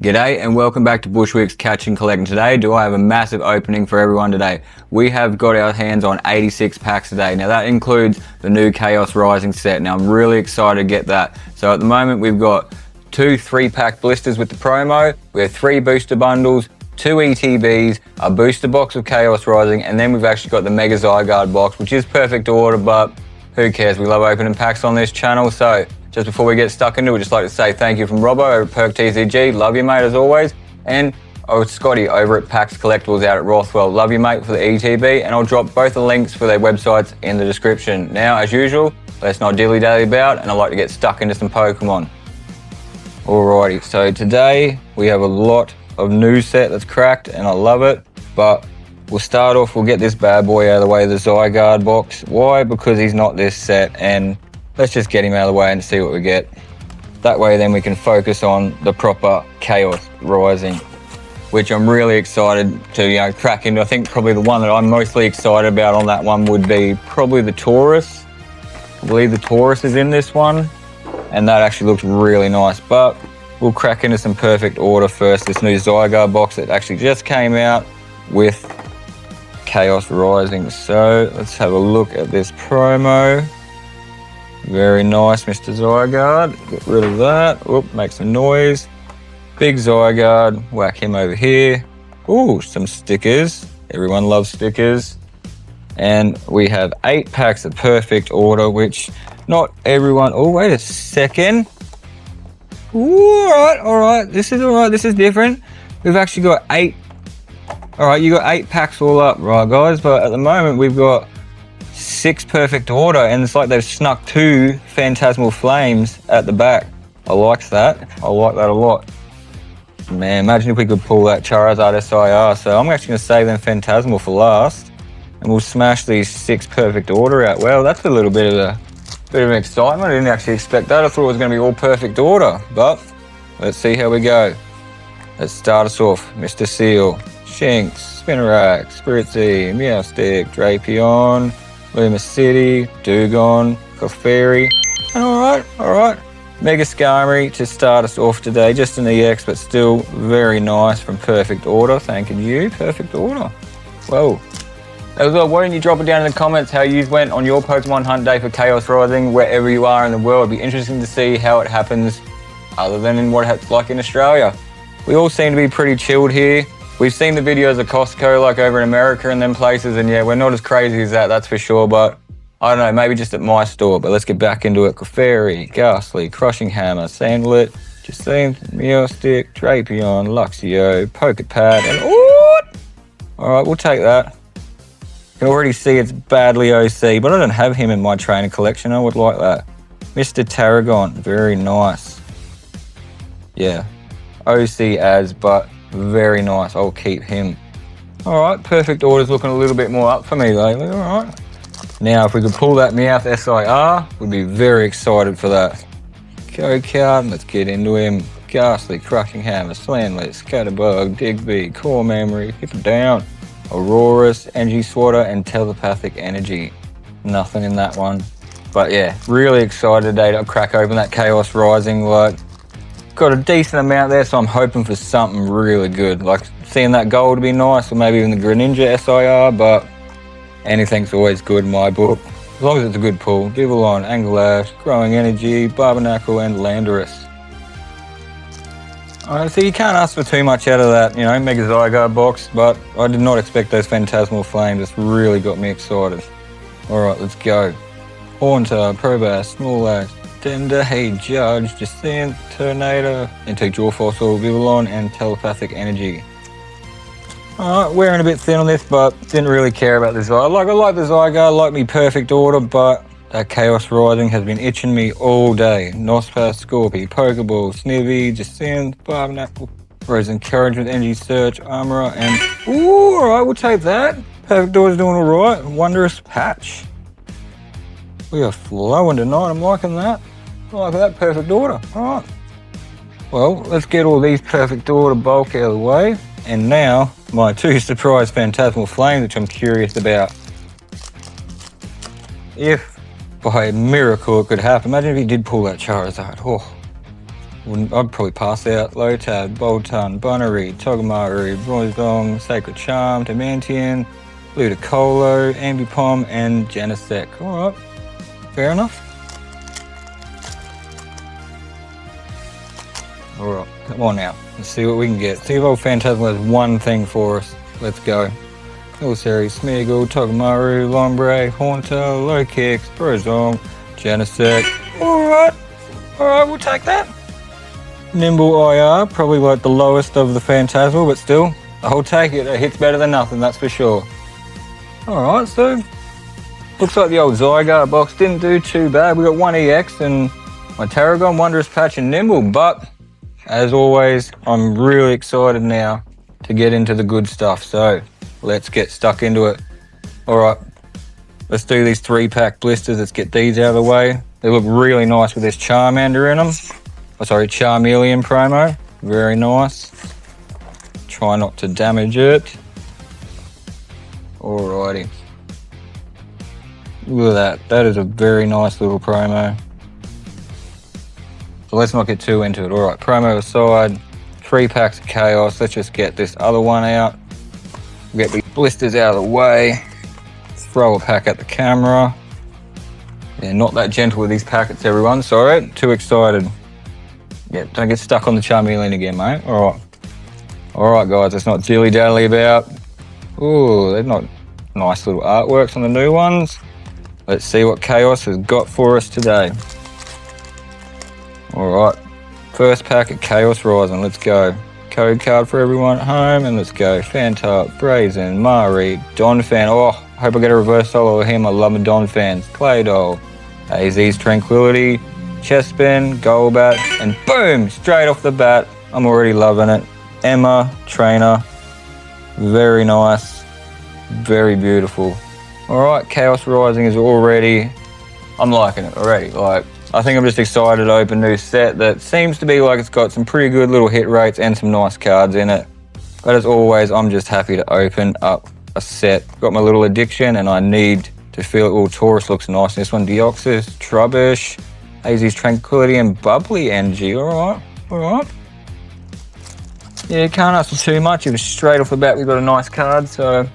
G'day and welcome back to Bushwick's Catch and Collect. And today, I have a massive opening for everyone today. We have got our hands on 86 packs today. Now that includes the new Chaos Rising set. Now I'm really excited to get that. So at the moment we've got 2 3-pack blisters with the promo. We have 3 booster bundles, 2 ETBs, a booster box of Chaos Rising, and then we've actually got the Mega Zygarde box, which is perfect order, but who cares? We love opening packs on this channel. So just before we get stuck into it, we'd just like to say thank you from Robbo over at Perk TCG. Love you, mate, as always. And Scotty over at Pax Collectibles out at Rothwell. Love you, mate, for the ETB. And I'll drop both the links for their websites in the description. Now, as usual, let's not dilly-dally about, and I'd like to get stuck into some Pokemon. Alrighty, so today we have a lot of new set that's cracked, and I love it. But we'll start off, we'll get this bad boy out of the way, the Zygarde box. Why? Because he's not this set, and let's just get him out of the way and see what we get. That way then we can focus on the proper Chaos Rising, which I'm really excited to crack into. I think probably the one that I'm mostly excited about on that one would be probably the Taurus. I believe the Taurus is in this one, and that actually looks really nice. But we'll crack into some perfect order first. This new Zygarde box that actually just came out with Chaos Rising. So let's have a look at this promo. Very nice, Mr. Zygarde. Get rid of that. Oop, make some noise. Big Zygarde. Whack him over here. Ooh, some stickers. Everyone loves stickers. And we have 8 packs of perfect order, which not everyone... Oh, wait a second. Ooh, all right. This is all right. This is different. We've actually got 8. All right, you got 8 packs all up, right, guys? But at the moment, we've got 6 perfect order, and it's like they've snuck 2 Phantasmal Flames at the back. I like that. I like that a lot. Man, imagine if we could pull that Charizard SIR. So I'm actually going to save them Phantasmal for last, and we'll smash these 6 perfect order out. Well, that's a little bit of an excitement. I didn't actually expect that. I thought it was going to be all perfect order, but let's see how we go. Let's start us off. Mr. Seal, Shinx, Spinarak, Spritzy, Meowstic, Drapion, Luma City, Dugong, Clefairy, and alright. Mega Skarmory to start us off today, just an EX, but still very nice from Perfect Order. Thanking you, Perfect Order. Whoa. As well, why don't you drop it down in the comments how you went on your Pokemon hunt day for Chaos Rising, wherever you are in the world. It'd be interesting to see how it happens, other than in what it's like in Australia. We all seem to be pretty chilled here. We've seen the videos of Costco, like over in America and them places, and yeah, we're not as crazy as that, that's for sure, but I don't know, maybe just at my store. But let's get back into it. Clefairy, Ghastly, Crushing Hammer, Sandlet, Justine, Meowstic, Drapion, Luxio, Pokepad, and alright, we'll take that. You can already see it's badly OC, but I don't have him in my trainer collection. I would like that. Mr. Tarragon, very nice. Yeah, OC as, but very nice. I'll keep him. Alright, perfect order's looking a little bit more up for me lately. Alright. Now, if we could pull that Meowth SIR, we'd be very excited for that. Go card, let's get into him. Ghastly, Crushing Hammer, Slandlet, Scatterbug, Digby, Core Memory, Hippowdon, Aurorus, Energy Swatter, and Telepathic Energy. Nothing in that one. But yeah, really excited today to crack open that Chaos Rising. Like, got a decent amount there, so I'm hoping for something really good. Like seeing that gold would be nice, or maybe even the Greninja SIR, but anything's always good in my book. As long as it's a good pull. Givalon, Anglash, Growing Energy, Barbanacle, and Landorus. Alright, so you can't ask for too much out of that, Mega Zygarde box, but I did not expect those Phantasmal Flames. It's really got me excited. Alright, let's go. Haunter, Probass, Snorlax, Tender, Hey Judge, Jacynth, Tornado, Antique Jaw Fossil, Vivillon, and Telepathic Energy. Alright, wearing a bit thin on this, but didn't really care about this. I like the Zygarde, I like me perfect order, but that Chaos Rising has been itching me all day. Nosepass, Scorpy, Pokeball, Snivy, Jacynth, Barbanacle, Rose Encouragement, Energy Search, Armorer, and... Ooh, alright, we'll take that. Perfect order's doing alright. Wondrous Patch. We are flowing tonight, I'm liking that. I like that perfect order. Alright. Well, let's get all these perfect order bulk out of the way. And now, my 2 surprise Phantasmal Flames, which I'm curious about. If by a miracle it could happen. Imagine if he did pull that Charizard. Oh, I'd probably pass out. Lotad, Boltund, Bunnery, Togamaru, Rozdong, Sacred Charm, Dimantian, Ludicolo, Ambipom, and Genesect. Alright, fair enough. Alright, come on now. Let's see what we can get. See if old Phantasmal has one thing for us. Let's go. Milcery, Smeagol, Togamaru, Lombre, Haunter, Lokix, Brozong, Genesect. Alright, we'll take that. Nimble IR, probably like the lowest of the Phantasmal, but still, I'll take it. It hits better than nothing, that's for sure. Alright, so looks like the old Zygarde box didn't do too bad. We got one EX and my Tarragon, Wondrous Patch, and Nimble, but as always, I'm really excited now to get into the good stuff, so let's get stuck into it. Alright, let's do these 3-pack blisters. Let's get these out of the way. They look really nice with this Charmander in them. Oh, sorry, Charmeleon promo. Very nice. Try not to damage it. Alrighty. Look at that. That is a very nice little promo. So let's not get too into it. Alright, promo aside, 3 packs of Chaos. Let's just get this other one out. Get the blisters out of the way. Throw a pack at the camera. Yeah, not that gentle with these packets, everyone. Sorry, too excited. Yeah, don't get stuck on the Charmeleon again, mate. Alright. Alright, guys, let's not dilly-dally about. Ooh, they're not nice little artworks on the new ones. Let's see what Chaos has got for us today. Alright, first pack of Chaos Rising, let's go. Code card for everyone at home, and let's go. Fantart, Brazen, Mari, Donphan. Oh, I hope I get a reverse solo of him. I love my Donphans. Claydol, AZ's Tranquility, Chespin, Golbat, and boom, straight off the bat. I'm already loving it. Emma, Trainer, very nice, very beautiful. Alright, Chaos Rising is already, I'm liking it already. Like, I think I'm just excited to open a new set that seems to be like it's got some pretty good little hit rates and some nice cards in it. But as always, I'm just happy to open up a set. Got my little addiction and I need to feel it. All Taurus looks nice. This one, Deoxys, Trubbish, AZ's Tranquility, and Bubbly Energy. Alright. Yeah, can't ask for too much. It was straight off the bat, we got a nice card, so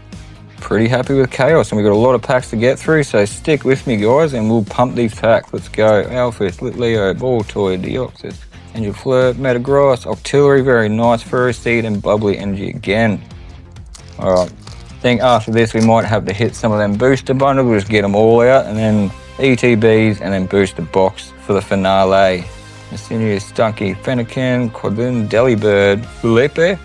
pretty happy with Chaos. And we got a lot of packs to get through, so stick with me, guys, and we'll pump these packs. Let's go. Alphys, Litleo, Baltoy, Deoxys, Angel Flirt, Metagross, Octillery, very nice, Ferroseed, and Bubbly Energy again. Alright, I think after this we might have to hit some of them booster bundles. We'll just get them all out, and then ETBs, and then booster box for the finale. Insidious, Stunky, Fennekin, Quadrin, Delibird, Felipe,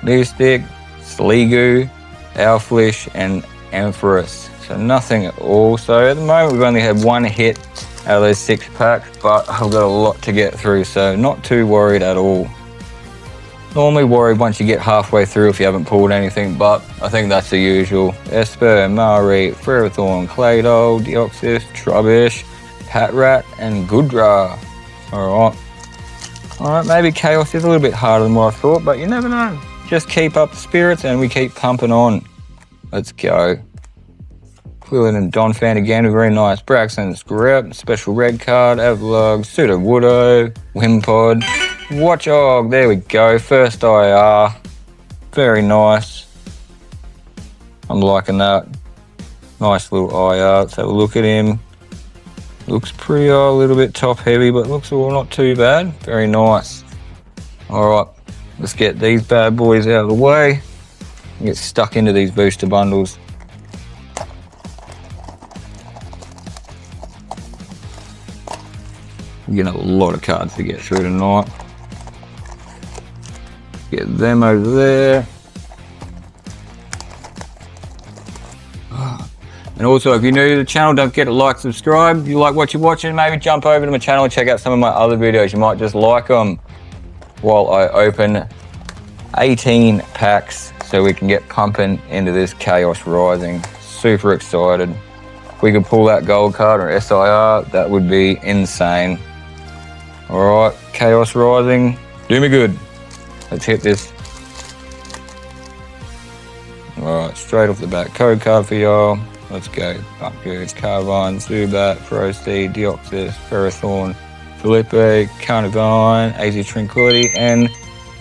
Mystic, Sliggoo, Alflish, and Ampharos. So nothing at all. So at the moment we've only had one hit out of those 6 packs, but I've got a lot to get through, so not too worried at all. Normally worried once you get halfway through if you haven't pulled anything, but I think that's the usual. Esper, Mari, Ferrothorn, Claydol, Deoxys, Trubbish, Patrat, and Goodra. Alright, maybe Chaos is a little bit harder than what I thought, but you never know. Just keep up the spirits and we keep pumping on. Let's go. Quillen and Donphan again, very nice. Braxton, Script, special red card, Avalog, Sudowoodo, Wimpod, Watchog, there we go. First IR, very nice. I'm liking that. Nice little IR, let's have a look at him. Looks pretty a little bit top heavy, but looks all not too bad. Very nice. Alright, let's get these bad boys out of the way and get stuck into these booster bundles. We're getting a lot of cards to get through tonight. Get them over there. And also, if you're new to the channel, don't forget to like, subscribe. If you like what you're watching, maybe jump over to my channel and check out some of my other videos. You might just like them while I open 18 packs so we can get pumping into this Chaos Rising. Super excited. If we could pull that gold card or SIR, that would be insane. Alright, Chaos Rising, do me good. Let's hit this. Alright, straight off the bat, code card for y'all. Let's go. Buckgoose, Carbine, Zubat, Ferroseed, Deoxys, Ferrothorn, Felipe, Carnivine, AZ Tranquility, and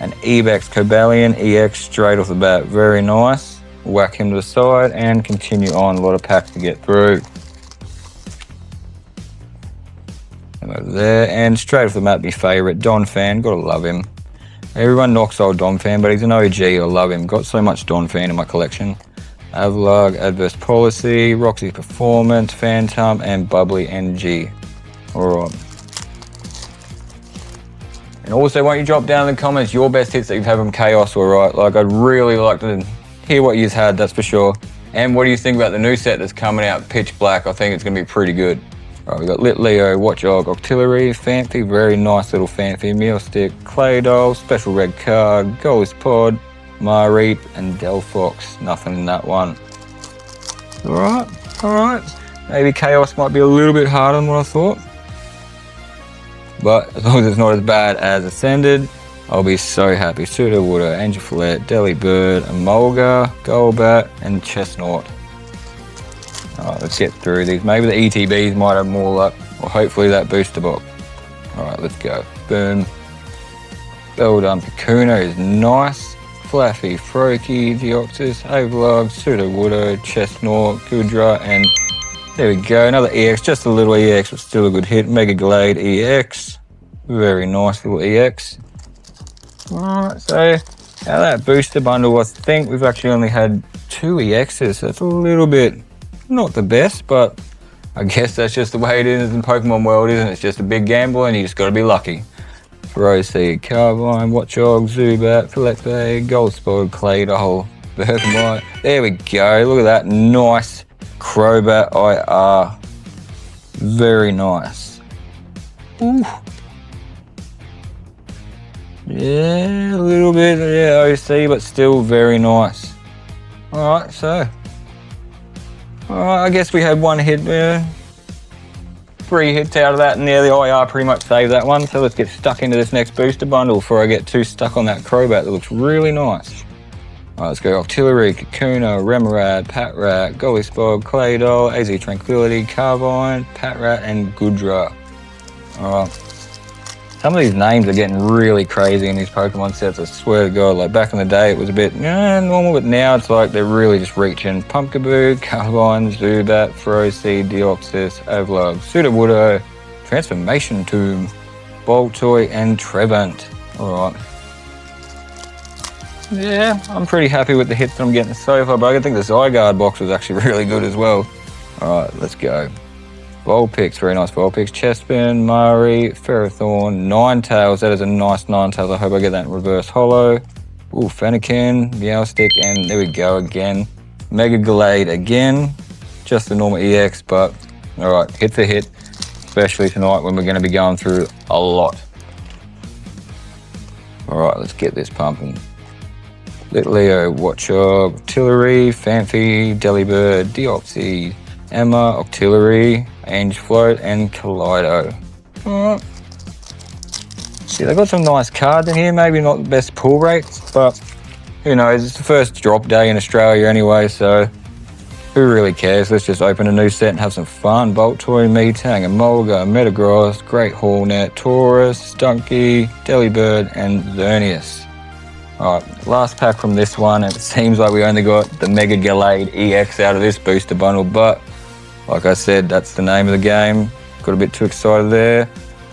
an Ebex Cobalion EX straight off the bat. Very nice. Whack him to the side and continue on. A lot of packs to get through. And over there, and straight off the bat, my favourite, Don Fan. Gotta love him. Everyone knocks old Don Fan, but he's an OG. I love him. Got so much Don Fan in my collection. Avalugg, Adverse Policy, Roxy Performance, Phantom, and Bubbly NG. Alright. And also, won't you drop down in the comments your best hits that you've had from Chaos, alright? Like, I'd really like to hear what you've had, that's for sure. And what do you think about the new set that's coming out, Pitch Black? I think it's going to be pretty good. Alright, we've got Lit Leo, Watchdog, Octillery, Fanfi, very nice little Fanfi, Meal Stick, Claydol, Special Red Card, Ghost Pod, Mareep, and Delphox. Nothing in that one. Alright. Maybe Chaos might be a little bit harder than what I thought. But as long as it's not as bad as Ascended, I'll be so happy. Sudowoodo, Angelflette, Delibird, Emolga, Golbat, and Chestnut. Alright, let's get through these. Maybe the ETBs might have more luck, or hopefully that booster box. Alright, let's go. Boom. Beldum, Kakuna is nice. Flaffy, Froakie, Deoxys, Avalugg, Sudowoodo, Chestnut, Goodra, and there we go. Another EX, just a little EX, but still a good hit. Mega Glade EX. Very nice little EX. Alright, so out of that booster bundle, I think we've actually only had 2 EXs. So it's a little bit not the best, but I guess that's just the way it is in Pokemon world, isn't it? It's just a big gamble and you just got to be lucky. Roseseed, Carbine, Watchog, Zubat, Felipe, Goldspod, Claydol, Bergamot. There we go. Look at that. Nice Crobat IR. Very nice. Ooh. Yeah, a little bit, OC, but still very nice. Alright, so. Alright, I guess we had one hit there. 3 hits out of that, and the IR pretty much saved that one. So let's get stuck into this next booster bundle before I get too stuck on that Crobat that looks really nice. Alright, let's go Octillery, Kakuna, Remoraid, Patrat, Golisbog, Claydol, AZ Tranquility, Carbine, Patrat, and Goodra. Alright. Some of these names are getting really crazy in these Pokemon sets, I swear to God. Like back in the day it was a bit normal, but now it's like they're really just reaching. Pumpkaboo, Carbine, Zubat, Ferroseed, Deoxys, Avalugg, Sudowoodo, Transformation Tomb, Boltoy, and Trebant. Alright. Yeah, I'm pretty happy with the hits that I'm getting so far, but I think the Zygarde box was actually really good as well. Alright, let's go. Vulpix, very nice Vulpix. Chespin, Mari, Ferrothorn, Ninetales. That is a nice Ninetales. I hope I get that in reverse holo. Ooh, Fennekin, Meowstic, and there we go again. Mega Glade again. Just the normal EX, but alright, hit for hit. Especially tonight when we're going to be going through a lot. Alright, let's get this pumping. Lit Leo, Watchog, Octillery, Fanfi, Delibird, Deoxys, Emma, Octillery, Angefloat, and Kaleido. Alright. See, they've got some nice cards in here. Maybe not the best pull rates, but who knows? It's the first drop day in Australia anyway, so who really cares? Let's just open a new set and have some fun. Boltoy, Metang, Emolga, Metagross, Great Hornet, Taurus, Stunky, Delibird, and Xerneas. Alright, last pack from this one, and it seems like we only got the Mega Glade EX out of this booster bundle, but like I said, that's the name of the game. Got a bit too excited there.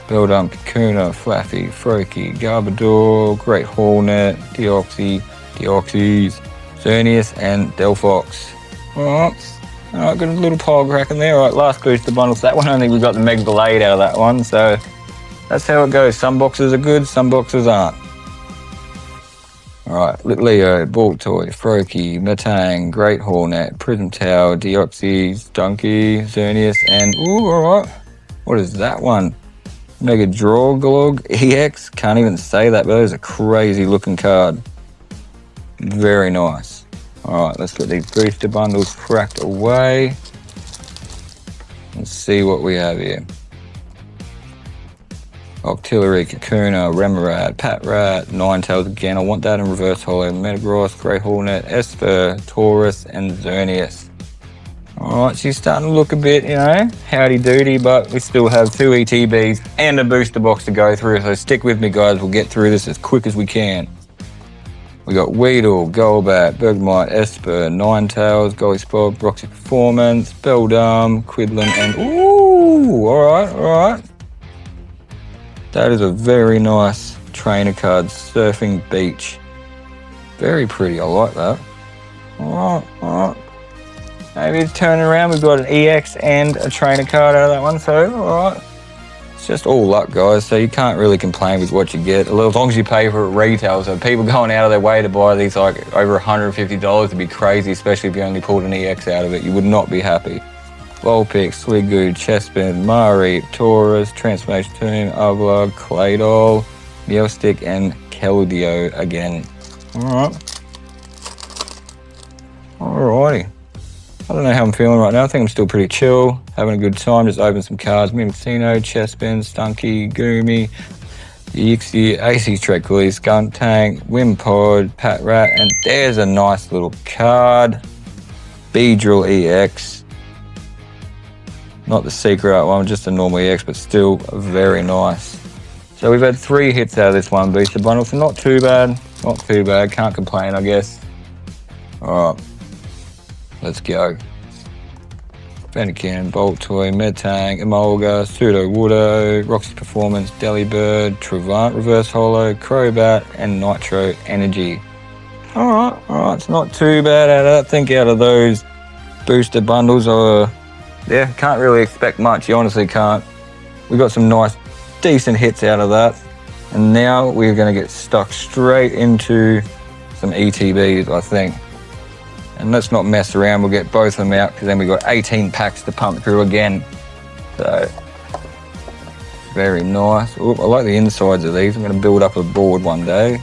Beldum, Kakuna, Flaffy, Froakie, Garbodor, Great Hornet, Deoxys, Xerneas, and Delphox. Alright, got a little pile cracking there. Alright, last booster bundle. So that one, I think we got the Mega Glade out of that one. So that's how it goes. Some boxes are good, some boxes aren't. Alright, Lit Leo, Baltoy, Froakie, Metang, Great Hornet, Prism Tower, Deoxys, Donkey, Xerneas, and ooh, alright. What is that one? Mega Drawglog EX? Can't even say that, but that is a crazy looking card. Very nice. Alright, let's get these booster bundles cracked away. Let's see what we have here. Octillery, Kakuna, Remoraid, Patrat, Ninetales again. I want that in reverse holo. Metagross, Great Hornet, Esper, Taurus, and Xerneas. Alright, she's starting to look a bit, you know, howdy-doody, but we still have 2 ETBs and a booster box to go through, so stick with me, guys. We'll get through this as quick as we can. We got Weedle, Golbat, Bergmite, Esper, Ninetales, Goldspot, Roxy Performance, Beldum, Quidlin, and ooh, alright. That is a very nice trainer card, Surfing Beach. Very pretty, I like that. Alright. Maybe it's turning around, we've got an EX and a trainer card out of that one, so alright. It's just all luck, guys, so you can't really complain with what you get, as long as you pay for it retail. So people going out of their way to buy these like over $150 would be crazy, especially if you only pulled an EX out of it. You would not be happy. Vulpix, Sliggoo, Chespin, Mareep, Taurus, Transformation Tomb, Avla, Claydol, Meowstic, and Keldeo again. Alrighty. I don't know how I'm feeling right now. I think I'm still pretty chill, having a good time. Just open some cards. Mimicino, Chespin, Stunky, Goomy, Yixie, AC Trekley, Skuntank, Wimpod, Patrat, and there's a nice little card. Beedrill EX. Not the secret art one, just a normal EX, but still very nice. So we've had 3 hits out of this one booster bundle, so not too bad. Not too bad, can't complain, I guess. Alright. Let's go. Fennekin, Boltoy, Metang, Emolga, Sudowoodo, Roxy Performance, Delibird, Travant Reverse Holo, Crobat, and Nitro Energy. Alright, it's not too bad out of that. I think out of those booster bundles, yeah, can't really expect much. You honestly can't. We got some nice, decent hits out of that. And now we're going to get stuck straight into some ETBs, I think. And let's not mess around, we'll get both of them out because then we've got 18 packs to pump through again. So, very nice. Ooh, I like the insides of these. I'm going to build up a board one day.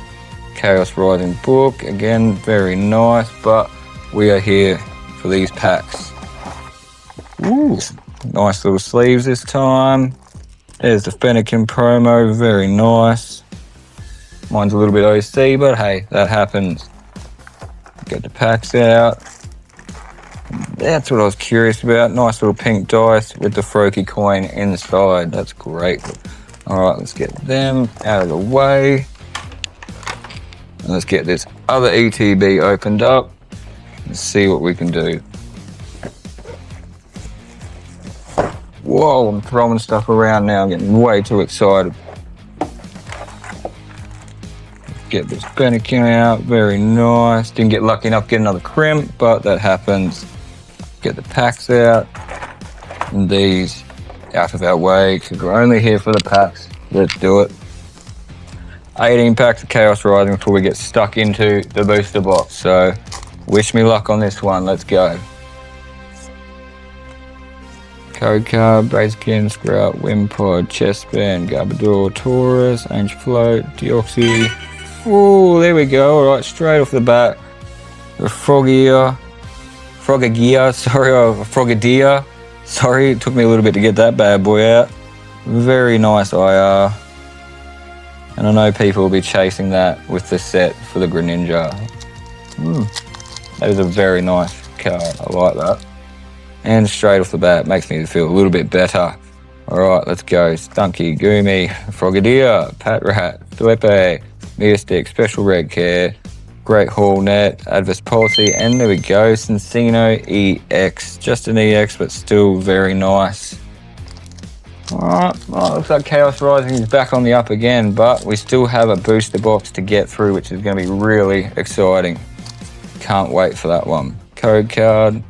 Chaos Rising book, again, very nice, but we are here for these packs. Ooh, nice little sleeves this time. There's the Fennekin promo, very nice. Mine's a little bit OC, but hey, that happens. Get the packs out. That's what I was curious about. Nice little pink dice with the Froakie coin inside. That's great. Alright, let's get them out of the way. And let's get this other ETB opened up and see what we can do. Whoa, I'm throwing stuff around now. I'm getting way too excited. Get this Fennekin out, very nice. Didn't get lucky enough to get another crimp, but that happens. Get the packs out, and these out of our way, because we're only here for the packs. Let's do it. 18 packs of Chaos Rising before we get stuck into the booster box. So, wish me luck on this one, let's go. Code card, Brazekin, Sprout, Wimpod, Chespin, Garbodor, Taurus, Ancient Float, Deoxys. Oh, there we go. All right, straight off the bat, the Frogadier. Sorry, it took me a little bit to get that bad boy out. Very nice IR. And I know people will be chasing that with the set for the Greninja. That is a very nice card. I like that. And straight off the bat, makes me feel a little bit better. All right, let's go. Stunky, Goomy, Frogadier, Patrat, Thwepe, Meowstic, Special Red Care, Great Hall Net, Adverse Policy, and there we go, Cincino EX. Just an EX, but still very nice. Alright, well, looks like Chaos Rising is back on the up again, but we still have a booster box to get through, which is going to be really exciting. Can't wait for that one. Code card,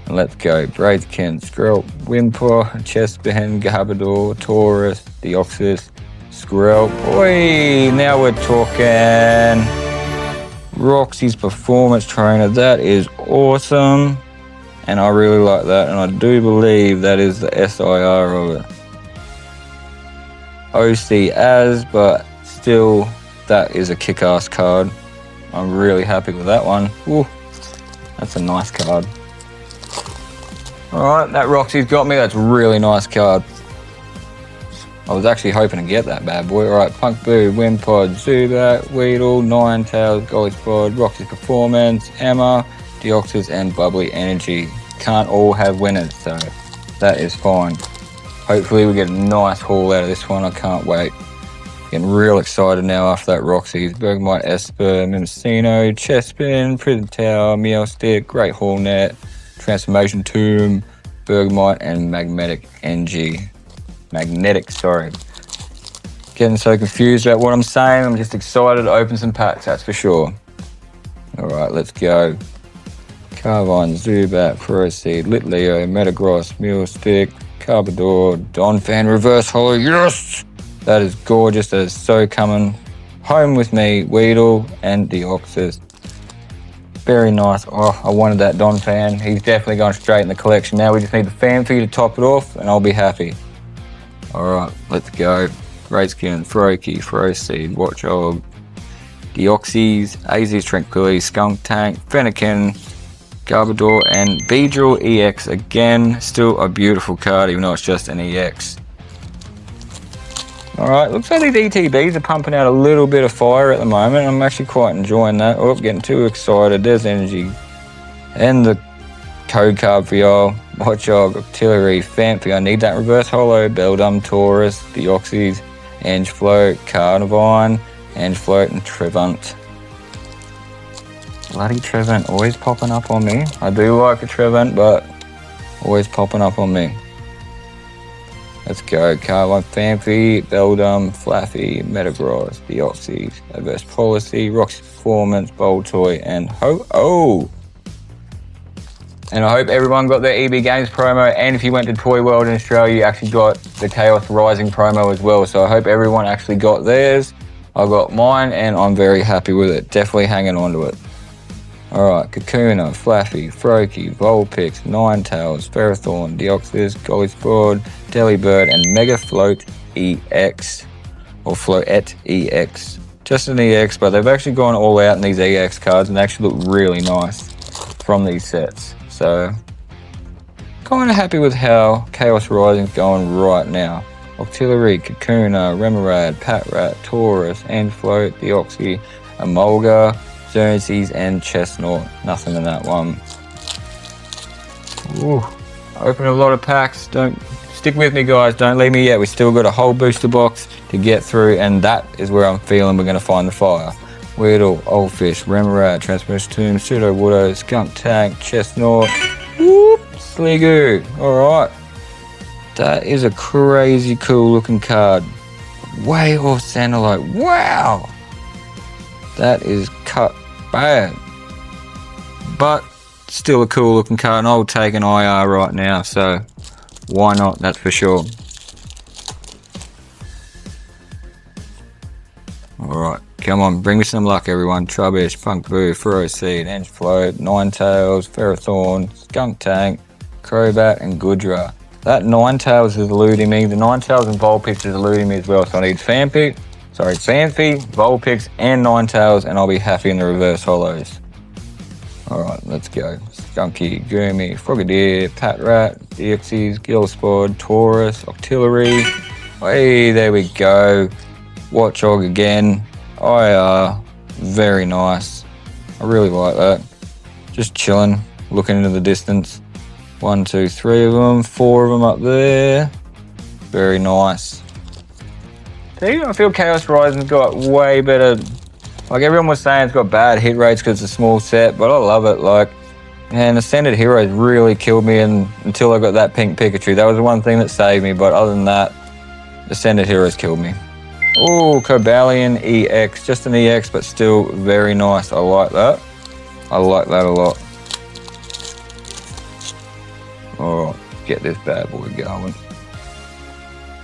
and let's go. Brazekin, Skrelp, Wimper, Chespin, Garbodor, Taurus, Deoxys, Skrelp. Oi, now we're talking. Roxy's Performance Trainer, that is awesome. And I really like that, and I do believe that is the SIR of it. OC as, but still, that is a kick-ass card. I'm really happy with that one. Ooh, that's a nice card. Alright, that Roxy's got me, that's a really nice card. I was actually hoping to get that bad boy. Alright, Punkboo, Wimpod, Zubat, Weedle, Ninetales, Goldspot, Roxy Performance, Emma, Deoxys, and Bubbly Energy. can't all have winners, so that is fine. Hopefully we get a nice haul out of this one. I can't wait. Getting real excited now after that Roxy's. Bergamot, Esper, Mimicino, Chespin, Prison Tower, Meowstick, Great Hornet, Transformation Tomb, Bergamot, and Magnetic NG. Magnetic, sorry. Getting so confused about what I'm saying. I'm just excited to open some packs, that's for sure. Alright, let's go. Carvine, Zubat, Proceed, Litleo, Metagross, Meowstick, Carbador, Donphan, Reverse Holo, yes! That is gorgeous, that is so coming home with me. Weedle and Deoxys. Very nice. Oh, I wanted that Donphan. He's definitely going straight in the collection. Now we just need the Fanfy to top it off and I'll be happy. Alright, let's go. Greatskin, Froakie, Froseed, Watchog, Deoxys, AZ's Tranquility, Skunk Tank, Fennekin, Garbodor, and Beedrill EX again. Still a beautiful card, even though it's just an EX. Alright, looks like these ETBs are pumping out a little bit of fire at the moment. I'm actually quite enjoying that. Oh, getting too excited. There's energy. And the code card for y'all. Watchog, Octillery, Fanfy. I need that Reverse Holo, Beldum, Taurus, Deoxys, Angefloat, Carnivine, Angefloat, and Trevenant. Bloody Trevenant always popping up on me. I do like a Trevenant, but always popping up on me. Let's go. Carvine, Fanfy, Beldum, Flaffy, Metagross, Deoxys, Adverse Policy, Roxy Performance, Boltoy, and Ho-Oh! And I hope everyone got their EB Games promo, and if you went to Toy World in Australia, you actually got the Chaos Rising promo as well. So I hope everyone actually got theirs. I got mine, and I'm very happy with it. Definitely hanging on to it. Alright, Kakuna, Flaffy, Froakie, Vulpix, Ninetales, Ferrothorn, Deoxys, Golisford, Delibird, and Mega Float EX. Or Floette EX. Just an EX, but they've actually gone all out in these EX cards and they actually look really nice from these sets. So, kind of happy with how Chaos Rising is going right now. Octillery, Kakuna, Remoraid, Patrat, Taurus, Angefloat, Deoxys, Emolga, Xerneas, and Chestnut. Nothing in that one. Ooh, open a lot of packs. Don't stick with me, guys. Don't leave me yet. We still got a whole booster box to get through, and that is where I'm feeling we're going to find the fire. Weedle, Oldfish, Remoraid, Transformation Tomb, Pseudo-Woodo, Skunk Tank, Chestnut, whoop, Sliggoo. Alright. That is a crazy cool looking card. Way off Sandalite. Wow! That is cut bad. But still a cool looking card, and I'll take an IR right now, so why not, that's for sure. Alright, come on, bring me some luck everyone. Trubbish, Punkboo, Ferroseed, Angefloat, Ninetales, Ferrothorn, Skunk Tank, Crobat, and Goodra. That Ninetales is eluding me. The Ninetales and Vulpix is eluding me as well, so I need Fanfy, Vulpix, and Ninetales, and I'll be happy in the reverse holos. Alright, let's go. Skunky, Goomy, Frogadier, Patrat, Deoxys, Gilspod, Taurus, Octillery. Hey, there we go. Watchog again. IR. Very nice. I really like that. Just chilling, looking into the distance. 1, 2, 3 of them, 4 of them up there. Very nice. See, I feel Chaos Rising's got way better. Like everyone was saying, it's got bad hit rates because it's a small set, but I love it. Like, man, Ascended Heroes really killed me until I got that pink Pikachu. That was the one thing that saved me, but other than that, Ascended Heroes killed me. Oh, Cobalion EX, just an EX, but still very nice. I like that. I like that a lot. Alright, get this bad boy going.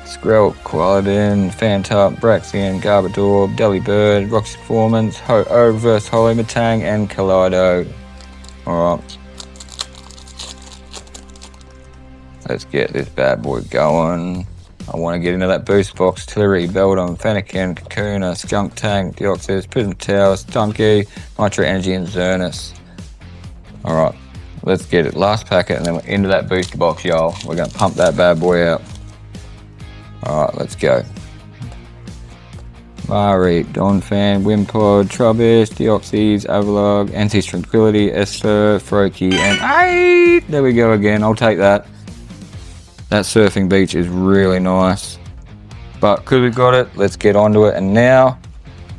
Skrelk, Qualadin, Phantom, Braxian, Garbodor, Delibird, Roxy Performance, Ho-Oh, Reverse Holo, Matang, and Kaleido. Alright. Let's get this bad boy going. I want to get into that boost box. Tillery, Beldum, Fennekin, Kakuna, Skunk Tank, Deoxys, Prism Tower, Stunky, Nitro Energy, and Xerneas. Alright, let's get it. Last packet, and then we're into that booster box, y'all. We're going to pump that bad boy out. Alright, let's go. Mari, Donphan, Wimpod, Trubbish, Deoxys, Avalog, Anti's Tranquility, Esper, Froakie, and Ay! There we go again. I'll take that. That surfing beach is really nice. But because we've got it, let's get onto it. And now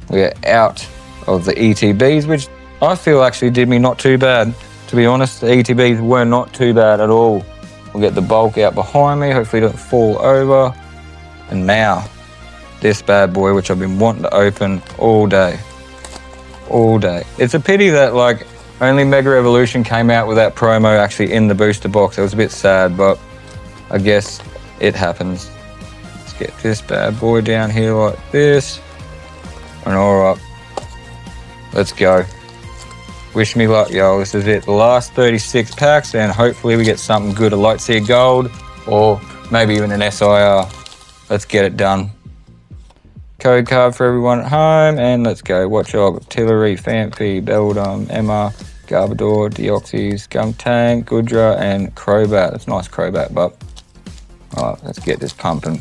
we're out of the ETBs, which I feel actually did me not too bad. To be honest, the ETBs were not too bad at all. We'll get the bulk out behind me. Hopefully it don't fall over. And now, this bad boy, which I've been wanting to open all day. All day. It's a pity that like only Mega Evolution came out with that promo actually in the booster box. It was a bit sad, but I guess it happens. Let's get this bad boy down here like this. And alright, let's go. Wish me luck, y'all. This is it. The last 36 packs, and hopefully we get something good. A Lightseer Gold, or maybe even an SIR. Let's get it done. Code card for everyone at home, and let's go. Watchog, Tillery, Fanpy, Beldum, Emma, Garbodor, Deoxys, Gumtang, Goodra, and Crobat. That's a nice Crobat, but alright, let's get this pumping.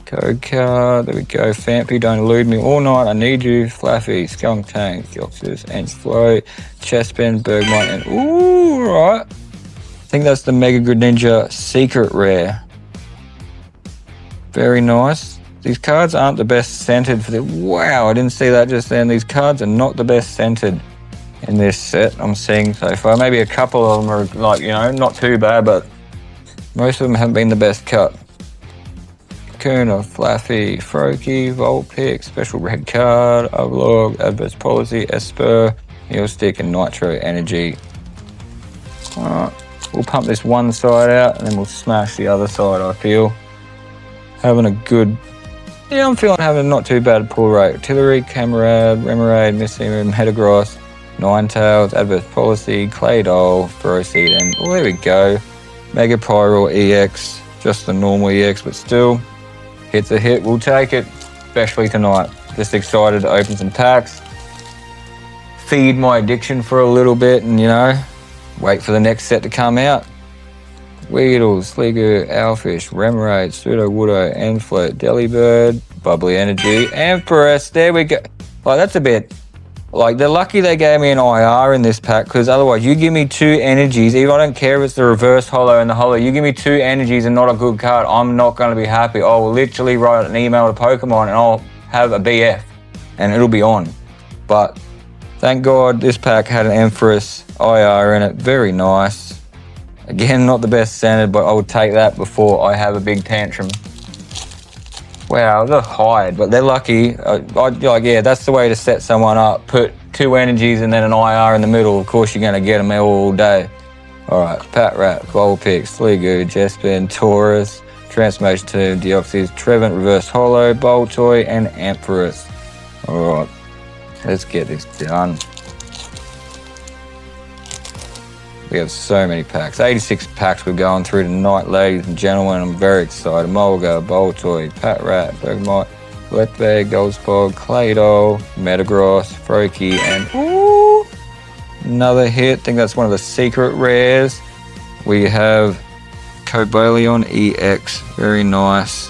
Code card, there we go. Fampy, don't elude me all night. I need you. Fluffy, Skuntank, Deoxys, and Flow, Chespin, Bergmite, and ooh, right. I think that's the Mega Greninja Secret Rare. Very nice. These cards aren't the best scented for the. Wow, I didn't see that just then. These cards are not the best scented in this set I'm seeing so far. Maybe a couple of them are like, you know, not too bad, but most of them haven't been the best cut. Kuna, Fluffy, Froakie, Vulpix, Special Red Card, Overlog, Adverse Policy, Esper, Neilstick, and Nitro Energy. Alright, we'll pump this one side out and then we'll smash the other side, I feel. Having a good... Yeah, I'm feeling having a not too bad pull rate. Tillery, Camarade, Remoraid, Missing, Metagross, Ninetales, Adverse Policy, Claydol, Ferroseed, and oh, there we go. Mega Pyro EX, just the normal EX, but still. Hit's a hit, we'll take it, especially tonight. Just excited to open some packs, feed my addiction for a little bit, and you know, wait for the next set to come out. Weedle, Sliggoo, Owlfish, Remoraid, Sudowoodo, Enflurt, Delibird, Bubbly Energy, Ampharos, there we go. Like, that's a bit, like, they're lucky they gave me an IR in this pack, because otherwise you give me 2 energies, even I don't care if it's the reverse holo and the holo, you give me 2 energies and not a good card, I'm not going to be happy. I will literally write an email to Pokemon and I'll have a BF and it'll be on. But thank God this pack had an Ampharos IR in it, very nice. Again, not the best scented, but I would take that before I have a big tantrum. Wow, they're hide, but they're lucky. Like, yeah, that's the way to set someone up. Put 2 energies and then an IR in the middle. Of course, you're going to get them all day. All right, Patrat, Vulpix, Sliggoo, Jespin, Taurus, Transformation Tomb, Deoxys, Trevant, Reverse Holo, Boltoy, and Ampharos. All right, let's get this done. We have so many packs. 86 packs we're going through tonight, ladies and gentlemen. I'm very excited. Mulga, Boltoy, Patrat, Bergmite, Letbeg, Goldspog, Claydol, Metagross, Froakie, and ooh, another hit. I think that's one of the secret rares. We have Cobalion EX. Very nice.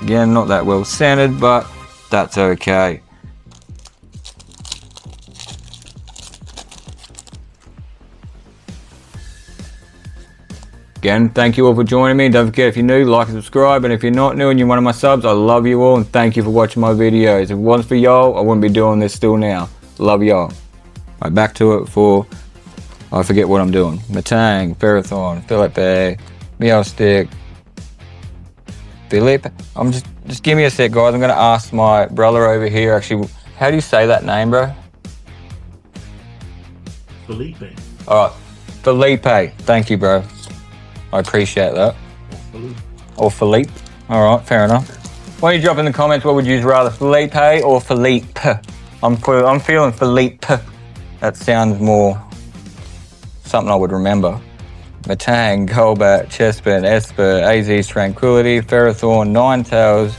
Again, not that well scented, but that's okay. Again, thank you all for joining me. Don't forget, if you're new, like and subscribe. And if you're not new and you're one of my subs, I love you all and thank you for watching my videos. If it wasn't for y'all, I wouldn't be doing this still now. Love y'all. Right, back to it for, I forget what I'm doing. Matang, Ferrothorn, Philippe, Meowstick, Philip. I'm just give me a sec, guys. I'm gonna ask my brother over here. Actually, how do you say that name, bro? Felipe. All right, Felipe. Thank you, bro. I appreciate that. Or Philippe. All right, fair enough. Why don't you drop in the comments what would you rather, Felipe or Philippe? I'm feeling Philippe. That sounds more something I would remember. Matang, Golbat, Chespin, Esper, AZ's Tranquility, Ferrothorn, Ninetales,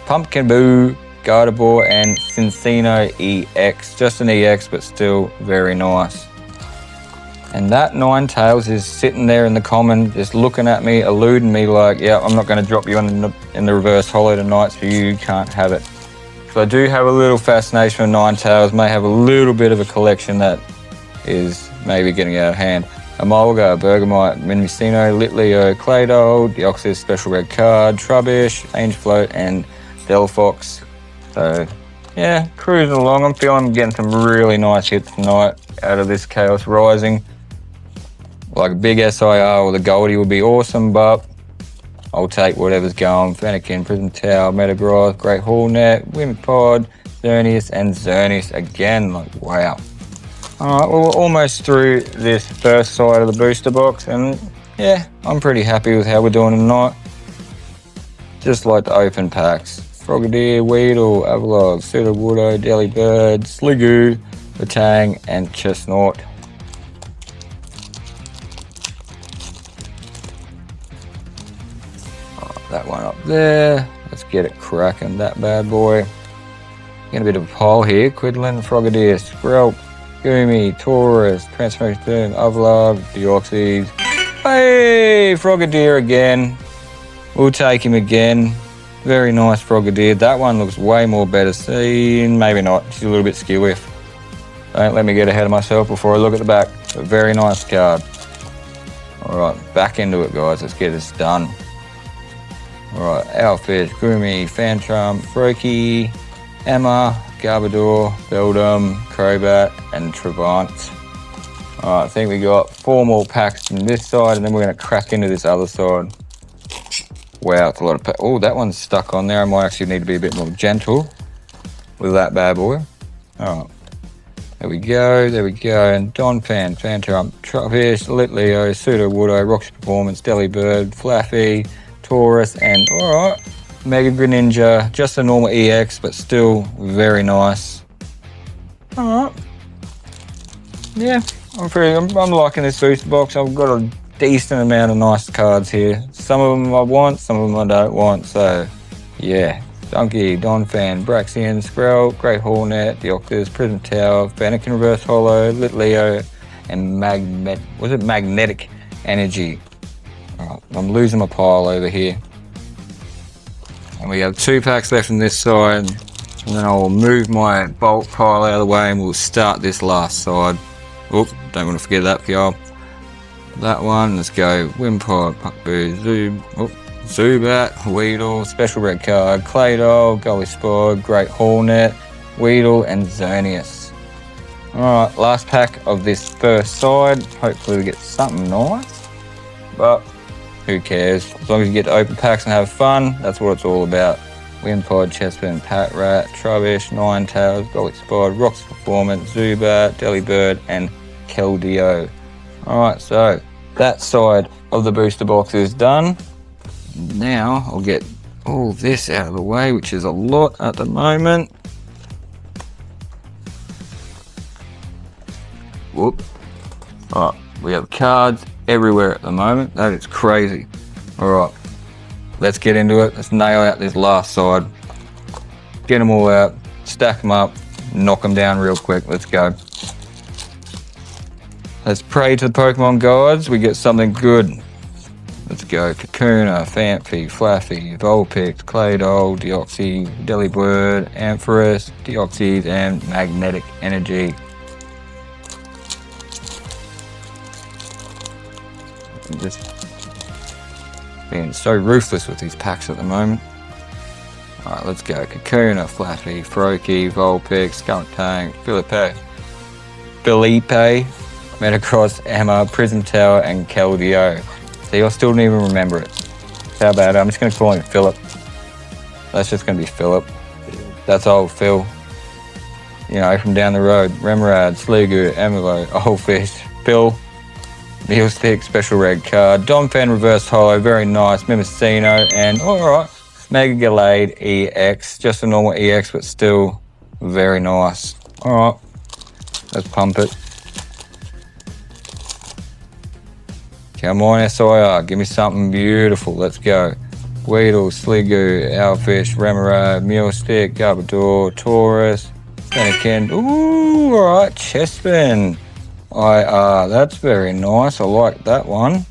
Pumpkinboo, Gardevoir, and Cincino EX. Just an EX, but still very nice. And that Ninetales is sitting there in the common, just looking at me, eluding me like, yeah, I'm not going to drop you in the reverse holo tonight, so you can't have it. So I do have a little fascination with Ninetales, may have a little bit of a collection that is maybe getting out of hand. Emolga, Bergamite, Minimicino, Litleo, Claydol, Deoxys, Special Red Card, Trubbish, Angel Float, and Delphox. So, yeah, cruising along. I'm feeling I'm getting some really nice hits tonight out of this Chaos Rising. Like a big SIR or the Goldie would be awesome, but I'll take whatever's going. Fennekin, Prism Tower, Metagross, Great Hornet, Wimpod, Xerneas, and Xerneas again. Like, wow. Alright, well, we're almost through this first side of the booster box, and yeah, I'm pretty happy with how we're doing tonight. Just like the open packs. Frogadier, Weedle, Avalok, Sudowoodo, Delibird, Sliggoo, Batang, and Chestnut. That one up there. Let's get it cracking, that bad boy. Get a bit of a pile here. Quidlin, Frogadier, Skrelp, Goomy, Taurus, Transformation Boom, Avalok, Deoxys. Hey, Frogadier again. We'll take him again. Very nice Frogadier. That one looks way more better seen. Maybe not. She's a little bit skew whiff. Don't let me get ahead of myself before I look at the back. A very nice card. Alright, back into it, guys. Let's get this done. Alright, Owlfish, Goomy, Fantrum, Froakie, Emma, Garbodor, Beldum, Crobat, and Travant. Alright, I think we got 4 more packs from this side, and then we're going to crack into this other side. Wow, it's a lot of packs. Oh, that one's stuck on there. I might actually need to be a bit more gentle with that bad boy. Alright, there we go, and Donphan, Phantom, Trubbish, Litleo, Sudowoodo, Roxy Performance, Delibird, Flaffy, Taurus, and alright, Mega Greninja, just a normal EX, but still very nice. Alright. Yeah, I'm liking this booster box. I've got a decent amount of nice cards here. Some of them I want, some of them I don't want, so yeah. Donkey, Donphan, Braxian, Skrelp, Great Hornet, Deoxys, Prism Tower, Fennekin Reverse Holo, Litleo, and Magnetic Energy. Alright, I'm losing my pile over here. And we have 2 packs left on this side. And then I'll move my bulk pile out of the way and we'll start this last side. Oop, don't want to forget that, y'all. That one, let's go. Wimpod, Puckboo, Zubat, Weedle, Special Red Card, Claydol, Gully Spore, Great Hornet, Weedle, and Xerneas. Alright, last pack of this first side. Hopefully we get something nice. But who cares? As long as you get to open packs and have fun, that's what it's all about. Wimpod, Chespin, Patrat, Trubbish, Ninetales, Gully Spore, Roxy Performance, Zubat, Delibird, and Keldeo. Alright, so that side of the booster box is done. Now I'll get all this out of the way, which is a lot at the moment. Whoop. Alright, we have cards everywhere at the moment. That is crazy. Alright, let's get into it. Let's nail out this last side. Get them all out, stack them up, knock them down real quick. Let's go. Let's pray to the Pokemon gods. We get something good. Let's go. Kakuna, Phanpy, Flaffy, Vulpix, Claydol, Deoxys, Delibird, Ampharos, Deoxys, and Magnetic Energy. I'm just being so ruthless with these packs at the moment. Alright, let's go. Kakuna, Flaffy, Froakie, Vulpix, Skuntank, Felipe, Metagross, Emma, Prism Tower, and Keldeo. See, I still don't even remember it. How about it? I'm just going to call him Philip. That's just going to be Philip. That's old Phil. You know, from down the road. Remoraid, Sliggoo, Emilo, Old Fish, Phil, Neil Stick, Special Red Card, Donphan Reverse Holo, very nice, Mimicino, and alright, Mega Gallade EX. Just a normal EX, but still very nice. Alright, let's pump it. Come on, SIR, give me something beautiful. Let's go. Weedle, Sliggoo, Owlfish, Remoraid, Mulestick, Garbodor, Taurus, Fennekin. Ooh, alright, Chespin. That's very nice. I like that one.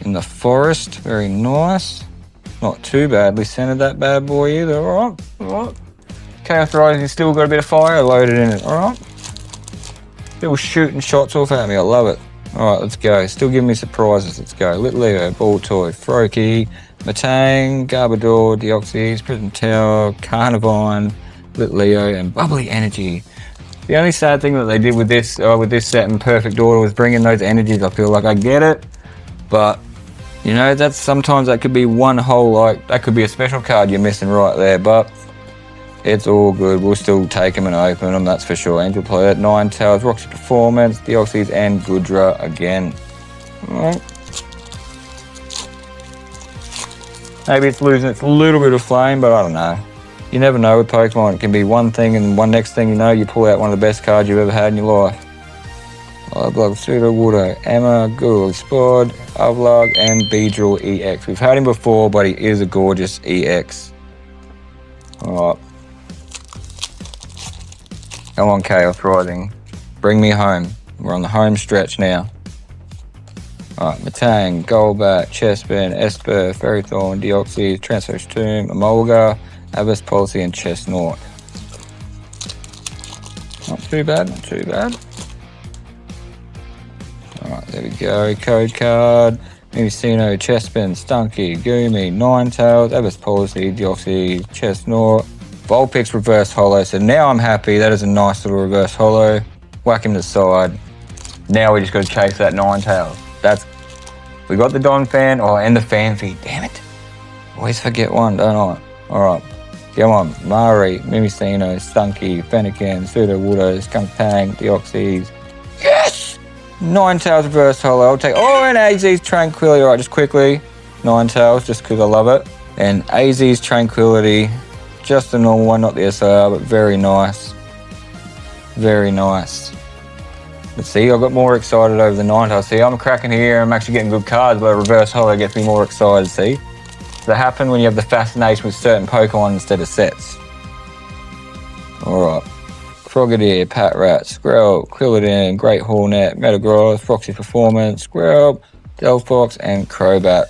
In the forest, very nice. Not too badly centered, that bad boy either. Alright, alright. Chaos Rising still got a bit of fire loaded in it. Alright. Still shooting shots off at me. I love it. Alright, let's go. Still giving me surprises. Let's go. Little Leo, Ball Toy, Froakie, Matang, Garbodor, Deoxys, Prism Tower, Carnivine, Little Leo, and Bubbly Energy. The only sad thing that they did with this set in perfect order was bring in those energies. I feel like I get it, but you know, that's sometimes that could be one whole, like, that could be a special card you're missing right there, but it's all good. We'll still take them and open them, that's for sure. Angel Planet, Ninetales, Roxy Performance, Deoxys, and Goodra again. Alright. Maybe it's losing its little bit of flame, but I don't know. You never know with Pokemon. It can be one thing, and one next thing you know, you pull out one of the best cards you've ever had in your life. Block, Pseudo Water, Emma, Google, Spod, Avlog, and Beedrill EX. We've had him before, but he is a gorgeous EX. Alright. Come on, Chaos Rising. Bring me home. We're on the home stretch now. Alright, Matang, Golbat, Chespin, Esper, Ferrothorn, Deoxys, Transformation Tomb, Emolga, Abyss Policy, and Chestnut. Not too bad, not too bad. Alright, there we go. Code card. Mimicino, Chespin, Stunky, Goomy, Ninetales, Abyss Policy, Deoxys, Chestnut. Vulpix reverse holo. So now I'm happy. That is a nice little reverse holo. Whack him to the side. Now we just got to chase that Ninetales. We got the Donphan, and the Fanfy. Damn it. Always forget one, don't I? Alright. Come on. Mari, Mimicino, Stunky, Fennekin, Sudowoodo, Skuntank, Deoxys. Yes! Ninetales reverse holo. I'll take. And AZ's Tranquility. Alright, just quickly. Ninetales, just because I love it. And AZ's Tranquility. Just a normal one, not the SR, but very nice. Very nice. Let's see, I got more excited over the Ninetales. See, I'm cracking here. I'm actually getting good cards, but a reverse holo gets me more excited, see? That happens when you have the fascination with certain Pokemon instead of sets. Alright. Frogadier, Patrat, Squirrel, Quilladin, Great Hornet, Metagross, Roxy Performance, Squirrel, Delphox, and Crobat.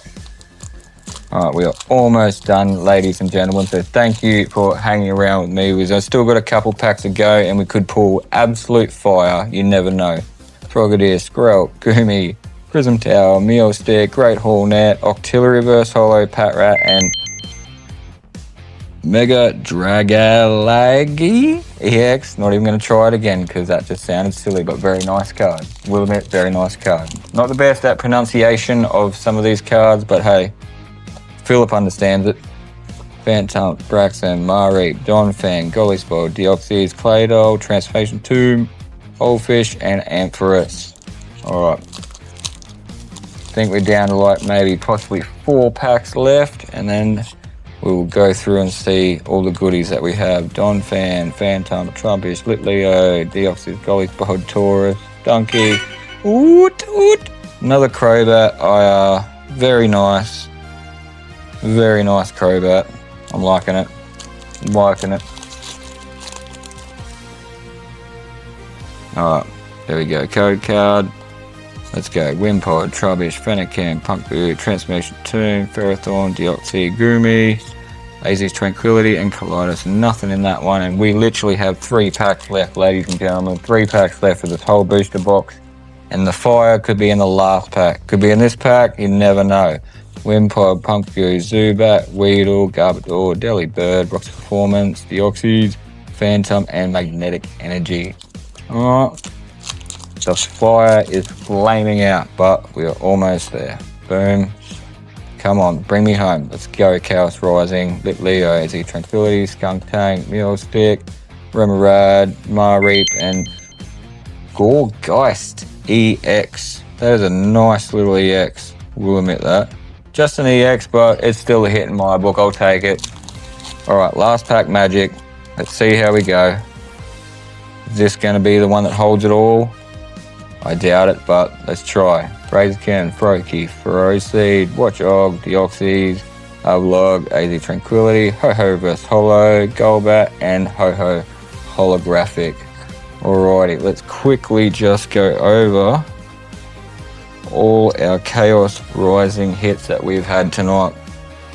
Alright, we are almost done, ladies and gentlemen, so thank you for hanging around with me. I've still got a couple packs to go, and we could pull absolute fire. You never know. Frogadier, Squirrel, Goomy, Prism Tower, Meowstick, Great Hornet, Octillery Reverse Holo, Patrat, and Mega Dragalagi EX. Not even going to try it again because that just sounded silly, but very nice card. Will admit, very nice card. Not the best at pronunciation of some of these cards, but hey, Philip understands it. Phantom, Braxton, Mareep, Donphan, Gollyspore, Deoxys, Claydol, Transformation Tomb, Oldfish, and Ampharos. Alright. I think we're down to like maybe possibly 4 packs left, and then we'll go through and see all the goodies that we have. Donphan, Phantom, Trumpish, Litleo, Deoxys, Gollyspore, Taurus, Donkey, another Crobat, IR, very nice. Very nice Crobat. I'm liking it. I'm liking it. Alright, there we go. Code card. Let's go. Wimpod, Trubbish, Fennekin, Punkboo, Transformation Tomb, Ferrothorn, Deoxys, Goomy, AZ's Tranquility, and Kaleidos. Nothing in that one, and we literally have 3 packs left, ladies and gentlemen. 3 packs left for this whole booster box. And the fire could be in the last pack. Could be in this pack, you never know. Wimpod, Punkboo, Zubat, Weedle, Garbodor, Delibird, Roxy Performance, Deoxys, Phantom, and Magnetic Energy. Alright. The fire is flaming out, but we are almost there. Boom. Come on, bring me home. Let's go, Chaos Rising, Litleo, AZ Tranquility, Skuntank, Meowstick, Remoraid, Mareep, and Gorgeist EX. That is a nice little EX. We'll admit that. Just an EX, but it's still a hit in my book. I'll take it. Alright, last pack magic. Let's see how we go. Is this going to be the one that holds it all? I doubt it, but let's try. Razorkin, Froakie, Ferocity, Watchog, Deoxys, Avlog, AZ Tranquility, Ho-Ho Reverse Holo, Golbat, and Ho-Ho Holographic. Alrighty, let's quickly just go over all our Chaos Rising hits that we've had tonight.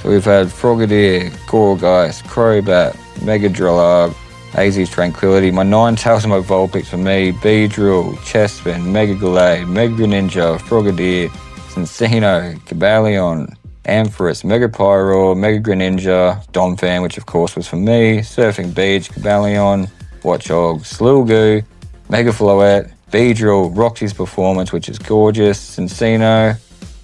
So we've had Frogadier, Gourgeist, Crobat, Mega Drillard, AZ's Tranquility, my Ninetales and my Vulpix for me, Beedrill, Chespin, Mega Gallade, Mega Greninja, Frogadier, Cincino, Cobalion, Ampharos, Mega Pyroar, Mega Greninja, Donphan, which of course was for me, Surfing Beach, Cobalion, Watchog, Slilgoo, Mega Floette, Beedrill, Roxy's Performance, which is gorgeous, Cincino,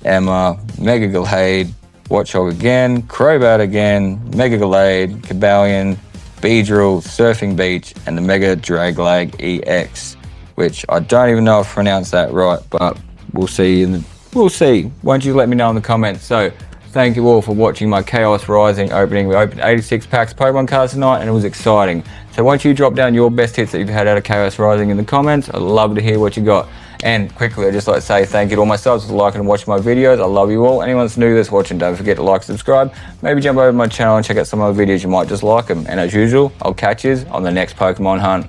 Emma, Mega Gallade, Watchog again, Crobat again, Mega Gallade, Cobalion, Beedrill, Surfing Beach, and the Mega Draglag EX, which I don't even know if I pronounced that right, but we'll see. We'll see. Won't you let me know in the comments? So thank you all for watching my Chaos Rising opening. We opened 86 packs of Pokemon cards tonight, and it was exciting. So won't you drop down your best hits that you've had out of Chaos Rising in the comments? I'd love to hear what you got. And quickly, I'd just like to say thank you to all my subs for liking and watching my videos. I love you all. Anyone that's new that's watching, don't forget to like, subscribe. Maybe jump over to my channel and check out some other videos. You might just like them. And as usual, I'll catch you on the next Pokemon hunt.